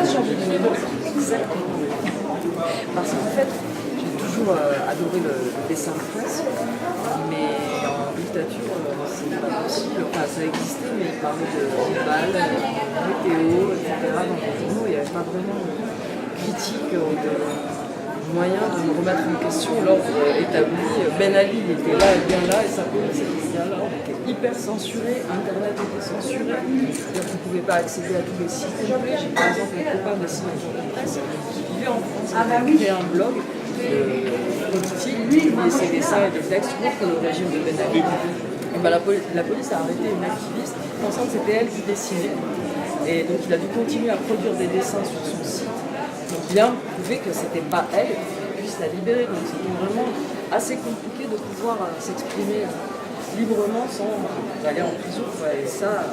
13 janvier 2011, exactement. Parce qu'en fait, j'ai toujours adoré le dessin de presse, mais en dictature, c'est pas possible. Enfin, ça existait, mais il parlait de balles, météo, etc. Dans les journaux, il n'y avait pas vraiment de critique ou de moyen de me remettre en question l'ordre établi. Ben Ali, il était là et bien là, et sa police était bien là. On était hyper censuré, Internet était censuré. Donc on ne pouvait pas accéder à tous les sites complets. J'ai par exemple un copain dessinateur de presse qui vivait en France, qui a créé un blog politique, lui il faisait ses dessins et des textes contre le régime de Ben Ali. Et ben, la police a arrêté une activiste pensant que c'était elle qui dessinait. Et donc il a dû continuer à produire des dessins sur son site. Donc bien prouver que c'était pas elle et qu'il puisse la libérer. Donc c'était vraiment assez compliqué de pouvoir s'exprimer librement sans aller en prison, quoi. Et ça,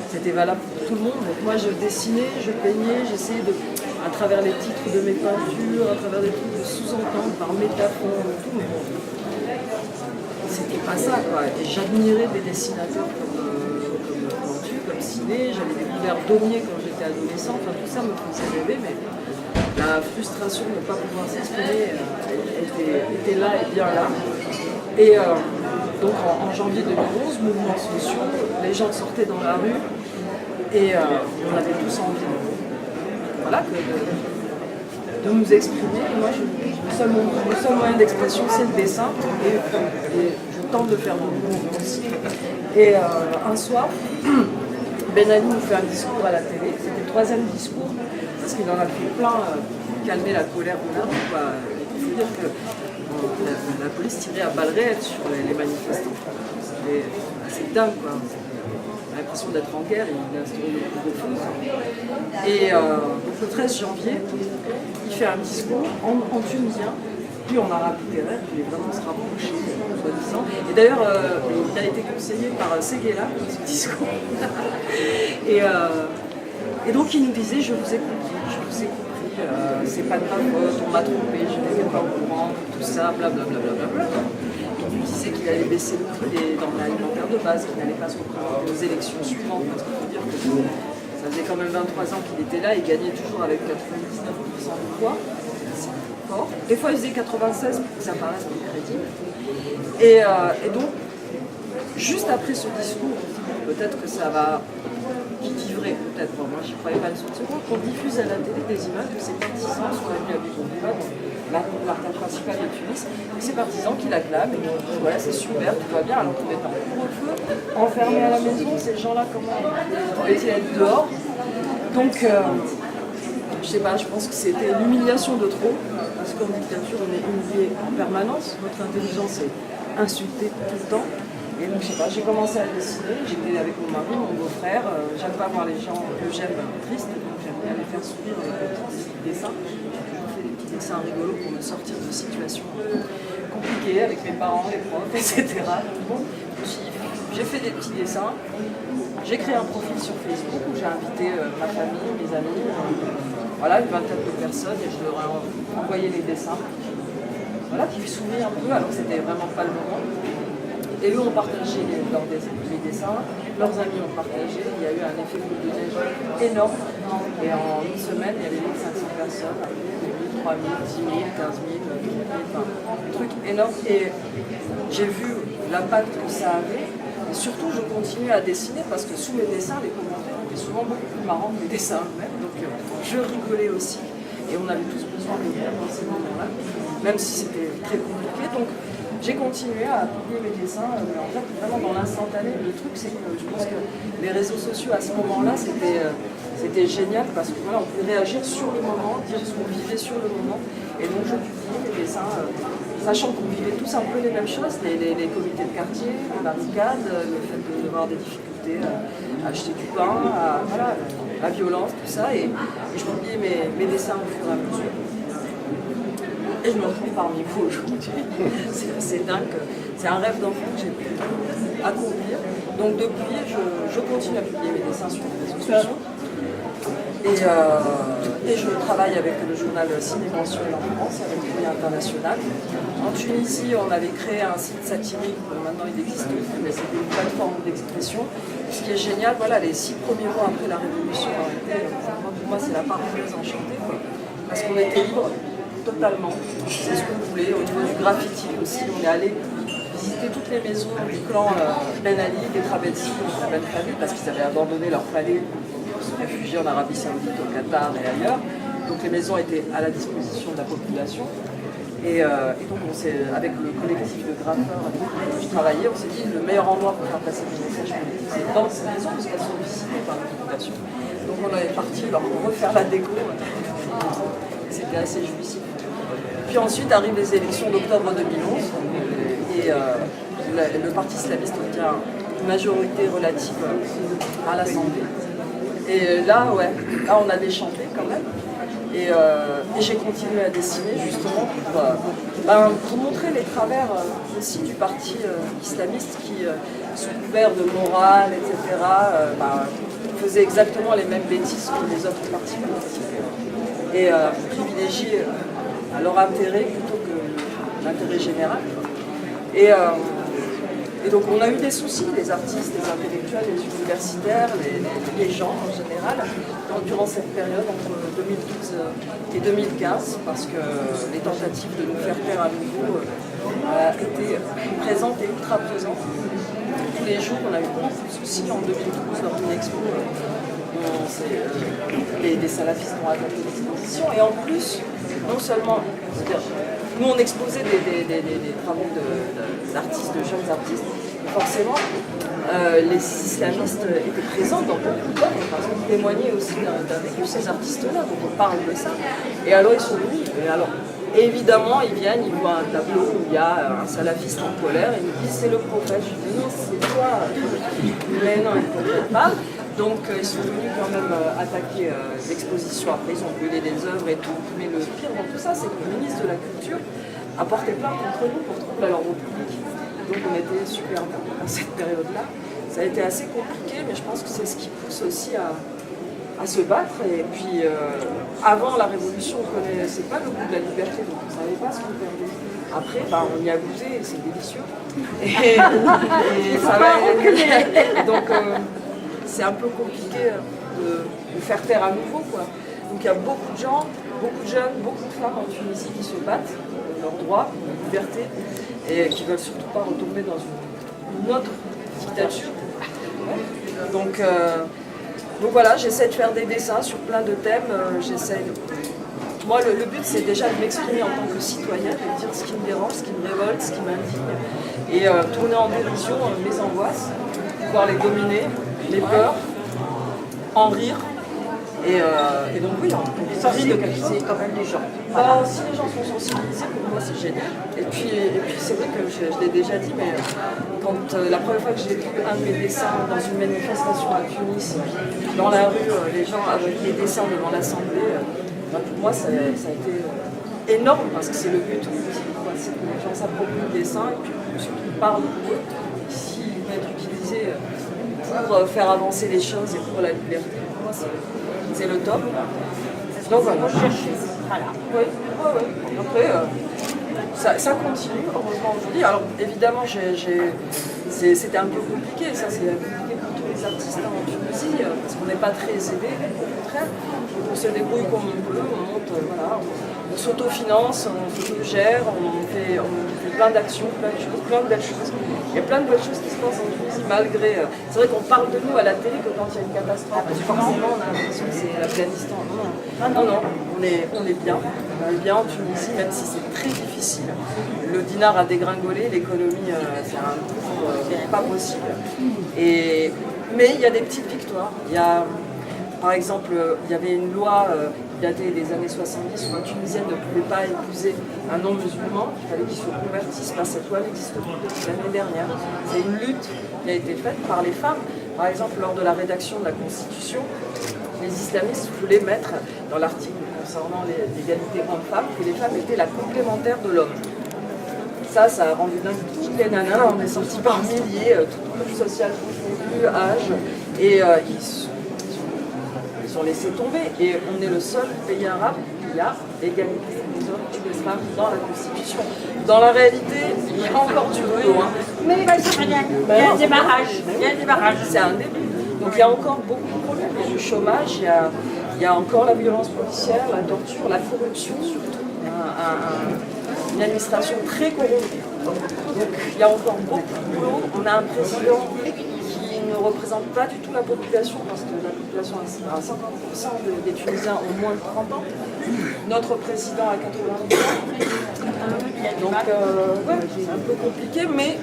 c'était valable pour tout le monde. Donc moi je dessinais, je peignais, j'essayais de, à travers les titres de mes peintures, à travers des trucs de sous-entendre, par métaphore, tout, mais bon, c'était pas ça, quoi. Et j'admirais des dessinateurs comme Plantu, comme Ciné, j'avais découvert Daumier quand j'étais adolescent, enfin tout ça me faisait rêver, mais la frustration de ne pas pouvoir s'exprimer était là et bien là. Et donc en janvier 2011, mouvements sociaux, les gens sortaient dans la rue et on avait tous envie de nous exprimer. Et moi, le seul moyen d'expression, c'est le dessin. Et je tente de faire de mon aussi. Et un soir, Ben Ali nous fait un discours à la télé. C'était le 3e discours, parce qu'il en a fait plein pour calmer la colère de la rue. Il faut dire que la police tirait à balles réelles sur les manifestants. C'était assez dingue, quoi. On a l'impression d'être en guerre, il a instauré le couvre-feu. Et donc le 13 janvier, il fait un discours en tunisien, puis en arabe littéraire, qui est vraiment se rapprocher, soi-disant. Et d'ailleurs, il a été conseillé par Seguela pour ce discours. Et donc il nous disait, je vous ai compris, c'est pas de ma faute, on m'a trompé, je n'étais pas au courant, tout ça, blablabla. Il nous disait qu'il allait baisser le prix des denrées alimentaires de base, qu'il n'allait pas se représenter aux élections suivantes, parce qu'il faut dire que ça faisait quand même 23 ans qu'il était là, il gagnait toujours avec 99% de voix. C'était fort. Des fois il faisait 96 pour que ça paraisse plus crédible. Et donc, juste après ce discours, peut-être que ça va vrai, peut-être. Bon, moi, j'y croyais pas une seconde. Qu'on diffuse à la télé des images de ses partisans sur la ville à Bourgogne, l'artère principale de Tunis, et ses partisans qui l'acclament et qui disent ouais, c'est super, tout va bien, alors qu'on est en couvre-feu, enfermés à la maison, ces gens-là, comment auraient-ils être dehors? Donc, je sais pas, je pense que c'était l'humiliation de trop, parce qu'en dictature, on est humilié en permanence, notre intelligence est insultée tout le temps. Et donc, je sais pas, j'ai commencé à dessiner, j'étais avec mon mari, mon beau-frère, j'aime pas voir les gens que j'aime tristes, donc j'aime bien les faire sourire avec des petits dessins. J'ai toujours fait des petits dessins rigolos pour me sortir de situations compliquées avec mes parents, les profs, etc. Bon, j'ai fait des petits dessins, j'ai créé un profil sur Facebook où j'ai invité ma famille, mes amis, voilà, une vingtaine de personnes, et je leur ai envoyé les dessins, voilà, qui me souvient un peu, alors c'était vraiment pas le moment. Et eux ont partagé les dessins, leurs amis ont partagé, il y a eu un effet boule de neige énorme. Et en une semaine, il y avait 1500 personnes, 1000, 3000, 10 000, 15 000, 30 000, enfin, un truc énorme. Et j'ai vu l'impact que ça avait. Et surtout, je continuais à dessiner parce que sous mes dessins, les commentaires étaient souvent beaucoup plus marrants que mes dessins eux-mêmes. Donc je rigolais aussi. Et on avait tous besoin de rire dans ces moments-là, même si c'était très compliqué. Donc, j'ai continué à publier mes dessins, mais en fait, vraiment dans l'instantané. Le truc, c'est que je pense que les réseaux sociaux, à ce moment-là, c'était génial parce que voilà, on pouvait réagir sur le moment, dire ce qu'on vivait sur le moment. Et donc, je publiais mes dessins, sachant qu'on vivait tous un peu les mêmes choses, les comités de quartier, les barricades, le fait d'avoir des difficultés à acheter du pain, voilà, la violence, tout ça. Et je publiais mes dessins au fur et à mesure. Et je me retrouve parmi vous aujourd'hui. C'est dingue, c'est un rêve d'enfant que j'ai pu accomplir. Donc depuis, je continue à publier mes dessins sur les réseaux sociaux. Et je travaille avec le journal Ciné Mensuel en France, avec le Courrier International. En Tunisie, on avait créé un site satirique, maintenant il n'existe plus, mais c'était une plateforme d'expression. Ce qui est génial, voilà, les 6 premiers mois après la Révolution ont été moi, c'est la parenthèse enchantée, quoi. Parce qu'on était libre totalement. C'est ce qu'on voulait. Au niveau du graffiti aussi, on est allé visiter toutes les maisons du clan Ben Ali, des Trabelsi, de la belle famille, parce qu'ils avaient abandonné leur palais pour se réfugier en Arabie Saoudite, au Qatar et ailleurs. Donc les maisons étaient à la disposition de la population. Et donc avec le collectif de graffeurs avec qui je travaillais, on s'est dit le meilleur endroit pour faire passer des messages politiques, c'est dans ces maisons parce qu'elles sont visitées par la population. Donc on est parti leur refaire la déco. C'était assez jouissif. Puis ensuite arrivent les élections d'octobre 2011 et le parti islamiste obtient une majorité relative à l'Assemblée. Et là, là on a déchanté quand même. Et j'ai continué à dessiner justement pour montrer les travers aussi du parti islamiste qui, sous couvert de morale, etc., faisait exactement les mêmes bêtises que les autres partis politiques et privilégier leur intérêt plutôt que l'intérêt général. Et donc on a eu des soucis, les artistes, les intellectuels, les universitaires, les gens en général, durant cette période entre 2012 et 2015, parce que les tentatives de nous faire taire à nouveau étaient présentes et ultra présentes. Tous les jours, on a eu beaucoup de soucis. En 2012, lors d'une expo, des salafistes ont attaqué l'exposition. Et en plus, non seulement, nous on exposait des travaux d'artistes, de jeunes artistes, et forcément, les islamistes étaient présents dans beaucoup d'œuvres, parce qu'on témoignait aussi d'un vécu ces artistes-là, donc on parle de ça. Et alors ils sont venus, et évidemment ils viennent, ils voient un tableau où il y a un salafiste en colère, et ils me disent c'est le prophète. Je dis non, c'est toi. Mais non, ils ne comprennent pas. Donc ils sont venus quand même attaquer l'exposition. Après ils ont brûlé des œuvres et tout. Mais le pire dans tout ça, c'est que le ministre de la Culture a porté plainte contre nous pour trouble à l'ordre public. Donc on était super interdits à cette période-là. Ça a été assez compliqué, mais je pense que c'est ce qui pousse aussi à se battre. Et puis avant la Révolution, on ne connaissait pas le goût de la liberté, donc on ne savait pas ce qu'on perdait. Après, on y a goûté et c'est délicieux. Et ça va. Donc c'est un peu compliqué de faire taire à nouveau, quoi. Donc il y a beaucoup de gens, beaucoup de jeunes, beaucoup de femmes en Tunisie qui se battent pour leurs droits, pour leur liberté, et qui ne veulent surtout pas retomber dans une autre dictature. Donc voilà, j'essaie de faire des dessins sur plein de thèmes. Moi, le but, c'est déjà de m'exprimer en tant que citoyenne, de dire ce qui me dérange, ce qui me révolte, ce qui m'indigne, et tourner en dérision mes angoisses, pouvoir les dominer, les peurs, en rire. Et donc oui, on sensibiliser quand même les gens. Si les gens sont sensibilisés, pour moi c'est génial. Et puis c'est vrai que je l'ai déjà dit, mais quand la première fois que j'ai vu un de mes dessins dans une manifestation à Tunis, dans la rue, les gens avec des dessins devant l'Assemblée, pour moi ça a été énorme parce que c'est le but aussi, c'est que les gens s'approprient le dessin et puis surtout parlent pour eux. S'ils vont être utilisés pour faire avancer les choses et pour la liberté, pour moi c'est le top. Donc voilà. Voilà. Oui. Après, ça continue, heureusement aujourd'hui. Alors évidemment, c'était un peu compliqué, ça c'est compliqué pour tous les artistes en Tunisie, parce qu'on n'est pas très aidés, au contraire. On se débrouille comme on peut, on monte, on s'autofinance, on s'autogère, on fait plein d'actions, plein de choses, plein de belles choses. Il y a plein de belles choses qui se passent en Tunisie malgré. C'est vrai qu'on parle de nous à la télé que quand il y a une catastrophe. Forcément, on a l'impression que c'est l'Afghanistan. Non, on est bien. On est bien en Tunisie, même si c'est très difficile. Le dinar a dégringolé, l'économie, c'est un coup pas possible. Mais il y a des petites victoires. Par exemple, il y avait une loi qui datait des années 70 où un Tunisien ne pouvait pas épouser un non-musulman, il fallait qu'il se convertisse. Cette loi n'existe plus depuis l'année dernière. C'est une lutte qui a été faite par les femmes. Par exemple, lors de la rédaction de la Constitution, les islamistes voulaient mettre dans l'article concernant l'égalité hommes-femmes que les femmes étaient la complémentaire de l'homme. Ça a rendu dingue toutes les nanas, on est sortis par milliers, toutes couches sociales confondues, âge, et ils ont laissé tomber. Et on est le seul pays arabe où il y a l'égalité des hommes et des femmes dans la Constitution. Dans la réalité, il y a encore du boulot. Mais il y a des barrages. C'est un début. Donc il y a encore beaucoup de problèmes. Il y a du chômage, il Il y a encore la violence policière, la torture, la corruption surtout. Une administration très corrompue. Donc il y a encore beaucoup de boulot. On a un président qui ne représente pas du tout la population, parce que la population a 50% des Tunisiens ont moins de 30 ans. Notre président a 90 ans. Donc ouais, c'est un peu compliqué, mais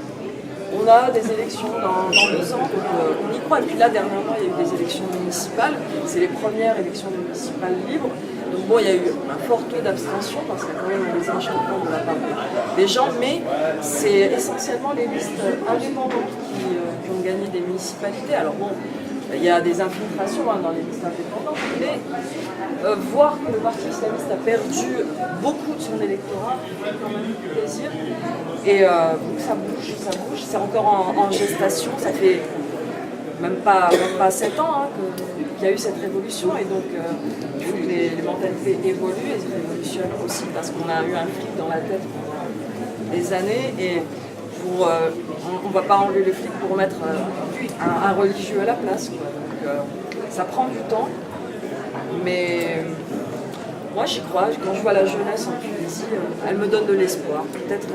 on a des élections dans 2 ans, donc on y croit. Et puis là, dernièrement, il y a eu des élections municipales. C'est les premières élections municipales libres. Donc bon, il y a eu un fort taux d'abstention parce qu'il y a quand même des enchantements de la part des gens, mais c'est essentiellement les listes indépendantes qui ont gagné des municipalités. Alors bon, il y a des infiltrations dans les listes indépendantes, mais voir que le Parti islamiste a perdu beaucoup de son électorat, ça fait quand même plaisir. Et donc ça bouge, c'est encore en gestation, ça fait même pas 7 ans qu'il y a eu cette révolution, et donc il faut que les mentalités évoluent, et les révolutionnaires aussi, parce qu'on a eu un flic dans la tête pendant des années, et on ne va pas enlever le flic pour mettre un religieux à la place, quoi. Donc ça prend du temps, mais moi j'y crois. Quand je vois la jeunesse en Tunisie, elle me donne de l'espoir. Peut-être que,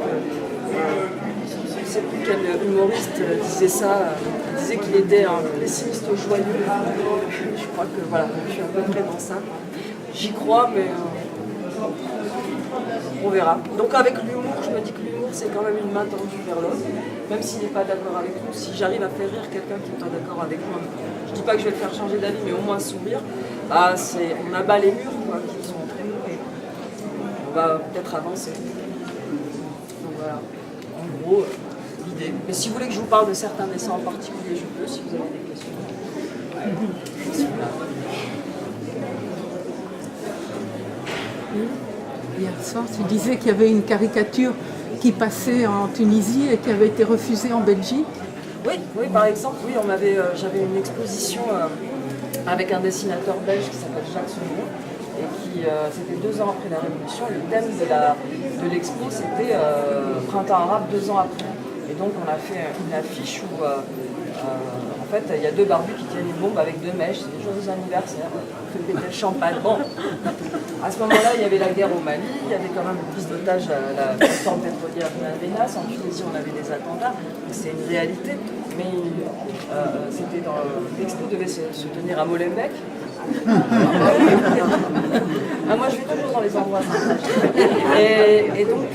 je ne sais plus quel humoriste disait ça, disait qu'il était un pessimiste joyeux. Je crois que voilà, je suis à peu près dans ça. J'y crois, mais on verra. Donc avec l'humour, je me dis que l'humour c'est quand même une main tendue vers l'autre, même s'il n'est pas d'accord avec nous. Si j'arrive à faire rire quelqu'un qui est en d'accord avec moi, je ne dis pas que je vais le faire changer d'avis, mais au moins sourire, on abat les murs quoi, qui sont entre nous, et on va peut-être avancer. Donc voilà, en gros, l'idée. Mais si vous voulez que je vous parle de certains dessins en particulier, je peux, si vous avez des questions. Je suis là. Hier soir, tu disais qu'il y avait une caricature qui passait en Tunisie et qui avait été refusée en Belgique. Oui, par exemple, oui, j'avais une exposition avec un dessinateur belge qui s'appelle Jacques Soumou, et qui, c'était 2 ans après la Révolution. Le thème de l'expo, c'était Printemps arabe 2 ans après. Et donc on a fait une affiche où en fait il y a 2 barbus qui tiennent une bombe avec 2 mèches, c'est des joyeux anniversaires, on fait péter le champagne. Bon, à ce moment-là il y avait la guerre au Mali, il y avait quand même une prise d'otage à la plateforme pétrolière Venas, en Tunisie on avait des attentats, c'est une réalité, mais c'était dans l'expo devait se tenir à Molenbeek. Moi je vais toujours dans les endroits et donc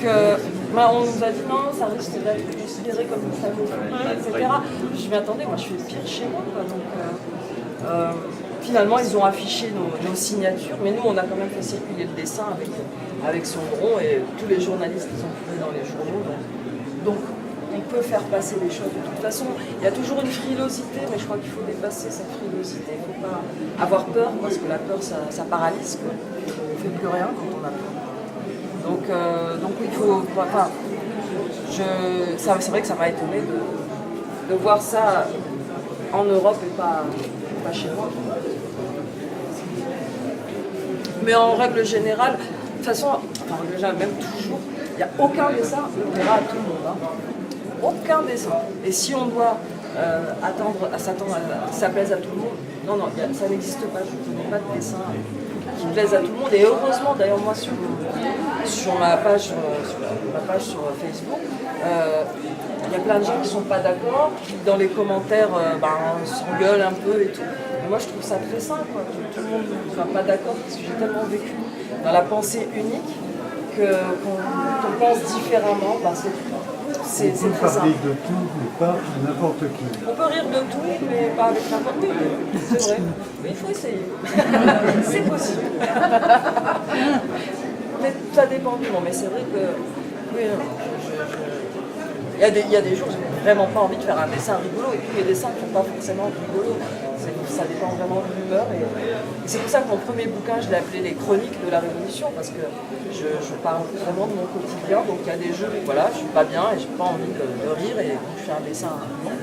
on nous a dit non, ça risque d'être considéré comme une islamophobie, etc. Je m'y attendais, moi je fais pire chez moi quoi. Donc finalement ils ont affiché nos signatures, mais nous on a quand même fait circuler le dessin avec son rond, et tous les journalistes qui sont publiés dans les journaux, donc on peut faire passer les choses. De toute façon, il y a toujours une frilosité, mais je crois qu'il faut dépasser cette frilosité. Il ne faut pas avoir peur, parce que la peur, ça paralyse, quoi. On ne fait plus rien quand on a peur. Donc il faut... Enfin, c'est vrai que ça m'a étonné de voir ça en Europe et pas chez moi. Mais en règle générale, de toute façon, même toujours, il n'y a aucun dessin qui plaira à tout le monde. Hein. Aucun dessin. Et si on doit s'attendre à que ça plaise à tout le monde, non, ça n'existe pas. Je ne connais pas de dessin qui plaise à tout le monde. Et heureusement, d'ailleurs, moi, sur ma page sur Facebook, il y a plein de gens qui ne sont pas d'accord, qui dans les commentaires s'engueulent un peu et tout. Mais moi, je trouve ça très sain, quoi, que tout le monde ne soit pas d'accord, parce que j'ai tellement vécu dans la pensée unique qu'on pense différemment. C'est très simple. On peut parler de tout, mais pas n'importe qui. On peut rire de tout, mais pas avec n'importe qui. C'est vrai. Mais il faut essayer. C'est possible. Mais ça dépend du moment. Mais c'est vrai que... Oui, il y a des jours où je n'ai vraiment pas envie de faire un dessin rigolo, et puis les dessins ne sont pas forcément rigolos. Ça dépend vraiment de l'humeur. Et c'est pour ça que mon premier bouquin, je l'ai appelé Les Chroniques de la Révolution, parce que je parle vraiment de mon quotidien. Donc il y a des jours où voilà, je ne suis pas bien et je n'ai pas envie de rire, et je fais un dessin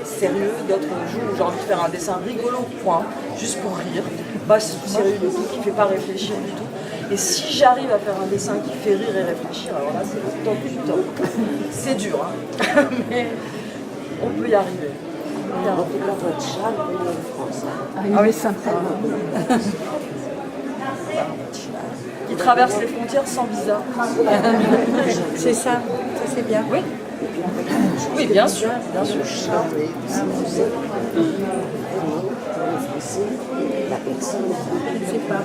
sérieux. D'autres jours où j'ai envie de faire un dessin rigolo, point, juste pour rire, pas sérieux du tout, qui ne fait pas réfléchir du tout. Et si j'arrive à faire un dessin qui fait rire et réfléchir, alors là c'est le top du top. C'est dur, hein. Mais on peut y arriver. Regarde, votre chat, en France. Ah, il est sympa. qui traverse les frontières sans visa. C'est ça c'est bien. Oui. Oui, bien sûr, bien sûr. La personne, Je ne sais pas.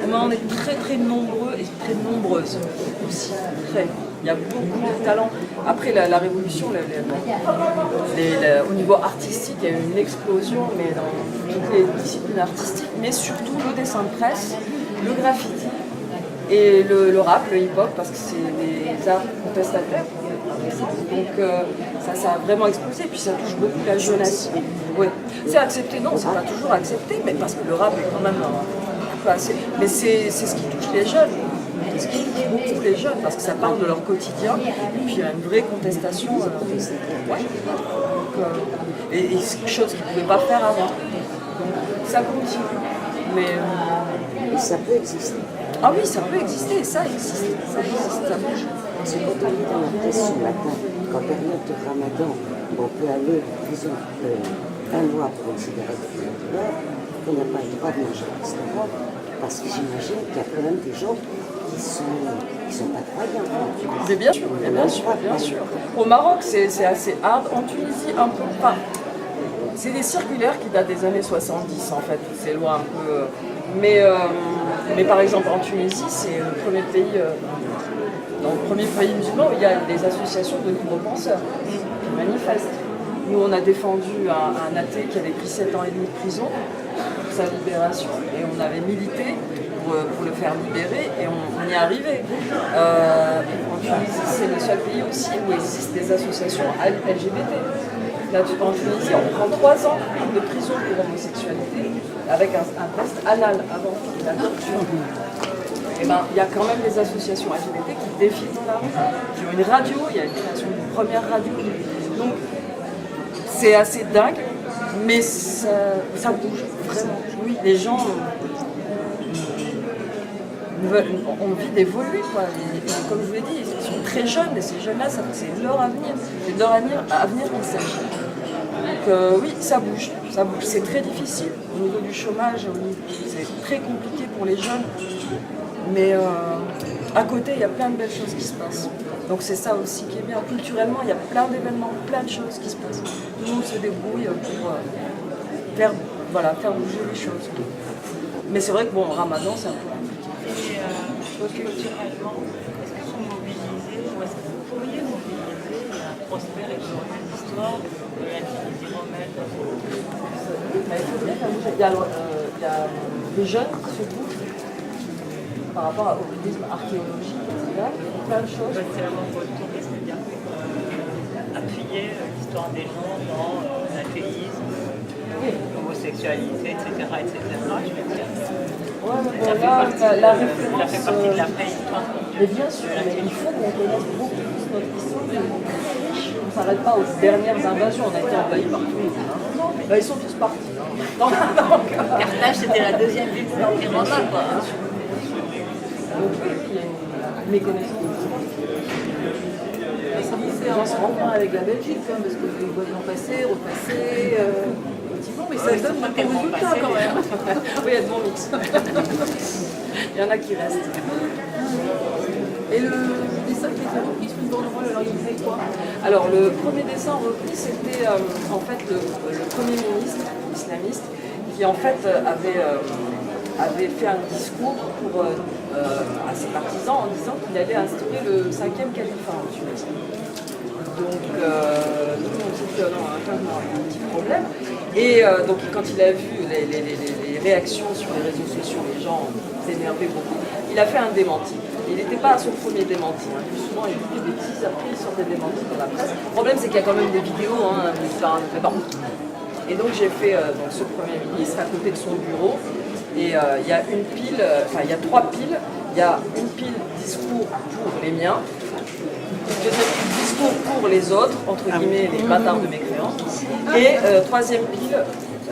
Mais on est très très nombreux et très nombreuses aussi. Très. Il y a beaucoup de talents. Après la révolution, au niveau artistique, il y a eu une explosion, mais dans toutes les disciplines artistiques, mais surtout le dessin de presse, le graffiti et le rap, le hip-hop, parce que c'est des arts contestataires. Donc ça a vraiment explosé, puis ça touche beaucoup la jeunesse. Oui. C'est accepté, non, c'est pas toujours accepté, mais parce que le rap est quand même un peu assez. Mais c'est ce qui touche les jeunes. C'est ce qui touche beaucoup les jeunes, parce que ça parle de leur quotidien, et puis il y a une vraie contestation. Ouais. Donc, et c'est quelque chose qu'ils ne pouvaient pas faire avant. Donc ça continue. Mais ça peut exister. ah oui, ça peut exister, ça existe, ça bouge. C'est quand on est dans la presse ce matin, qu'en période de ramadan, on peut aller, disons, un mois pour une cigarette qu'on n'a pas le droit de manger au restaurant, parce que j'imagine qu'il y a quand même des gens qui sont pas croyants. Mais bien sûr, bien sûr. Au Maroc, c'est assez hard. En Tunisie, un peu pas. C'est des circulaires qui datent des années 70 en fait, c'est loin un peu. Mais par exemple en Tunisie, c'est le premier pays, dans le premier pays musulman où il y a des associations de libres penseurs qui manifestent. Nous on a défendu un athée qui avait pris 7 ans et demi de prison pour sa libération et on avait milité pour le faire libérer et on y est arrivé. En Tunisie, c'est le seul pays aussi où il existe des associations LGBT. Là, en Tunisie, on prend 3 ans de prison pour homosexualité avec un test anal avant la torture. Et ben, il y a quand même des associations LGBT qui défilent dans la rue, qui ont une radio, il y a une création d'une première radio. Donc, c'est assez dingue, mais ça bouge vraiment. Oui, les gens ont envie d'évoluer, quoi. Et comme je vous l'ai dit, ils sont très jeunes, et ces jeunes-là, c'est leur avenir. C'est de leur avenir qu'il s'agit. Donc oui, ça bouge. C'est très difficile au niveau du chômage, c'est très compliqué pour les jeunes. Mais à côté, il y a plein de belles choses qui se passent. Donc c'est ça aussi qui est bien. Culturellement, il y a plein d'événements, plein de choses qui se passent. Tout le monde se débrouille pour faire bouger les choses. Mais c'est vrai que bon, Ramadan, c'est un peu compliqué. Et culturellement, est-ce qu'ils sont mobilisés ou est-ce que vous pourriez mobiliser la prospère et glorieuse histoire de l'Antiquité romaine? Il y a des jeunes qui se bougent par rapport au tourisme archéologique, etc. Plein de choses. C'est vraiment pour le tourisme, c'est-à-dire appuyer l'histoire des gens dans l'athéisme, l'homosexualité, etc. Je veux dire. Ouais, la référence. Ça fait partie de la vraie histoire. Mais bien sûr, mais il faut qu'on connaisse beaucoup plus notre histoire. On ne s'arrête pas aux dernières invasions, on a été envahis par tous les gens. Ils sont tous partis. Carthage, c'était la deuxième ville de l'Empire romain, quoi. Donc oui, il y a une méconnaissance de l'histoire. C'est un point avec la Belgique, hein, parce que les voisins passaient, repassaient. Effectivement, mais ça donne un bon résultat quand même. Oui, il y a de bons mix. Il y en a qui restent. Et le dessin qui était repris sous une banderole, alors il faisait quoi? Alors le premier dessin repris, c'était en fait le Premier ministre islamiste qui en fait avait fait un discours à ses partisans en disant qu'il allait instaurer le 5e califat en Tunisie. Donc nous on s'est dit non, il y a un petit problème. Et donc quand il a vu les réactions sur les réseaux sociaux, les gens s'énervaient beaucoup, il a fait un démenti. Il n'était pas à son premier démenti. Hein. Plus souvent, il dit des bêtises, après il sort des démentis dans la presse. Le problème, c'est qu'il y a quand même des vidéos, hein, Et donc, j'ai fait ce Premier ministre à côté de son bureau. Et il y a une pile, il y a 3 piles. Il y a une pile discours pour les miens, deuxième pile discours pour les autres, entre guillemets, les bâtards de mécréants. Et troisième pile,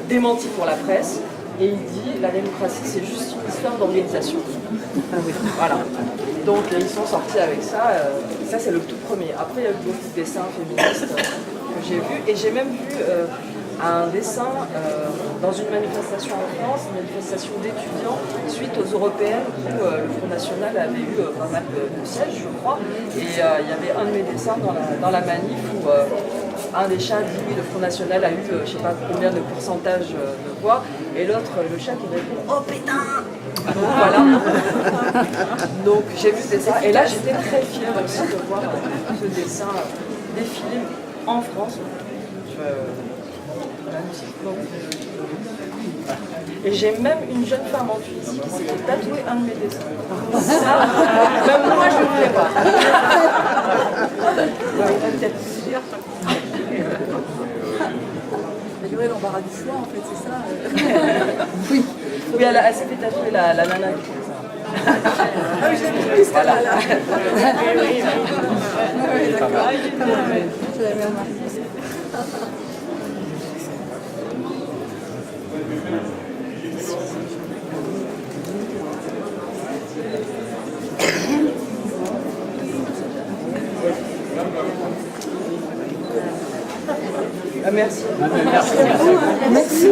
démenti pour la presse. Et il dit la démocratie, c'est juste une histoire d'organisation. Voilà. Donc ils sont sortis avec ça. Ça, c'est le tout premier. Après, il y a eu beaucoup de dessins féministes que j'ai vus. Et j'ai même vu un dessin dans une manifestation en France, une manifestation d'étudiants suite aux européennes où le Front National avait eu pas mal de sièges, je crois. Et il y avait un de mes dessins dans la manif où un des chats dit oui, le Front National a eu je ne sais pas combien de pourcentage de voix, et l'autre, le chat, qui répond oh pétain. Donc voilà. Donc j'ai vu ce dessin, et là j'étais très fière aussi de voir ce dessin défiler en France. Et j'ai même une jeune femme en Tunisie qui s'était tatouée un de mes dessins. Ça, même moi je ne le ferai pas. Peut-être plusieurs. Il y aurait l'embarras du choix, en fait, c'est ça. Oui, elle s'est fait tatouer la nana qui fait ça. Ah oui, j'ai vu ce Voilà. là. Je l'avais remarqué. Merci. Merci.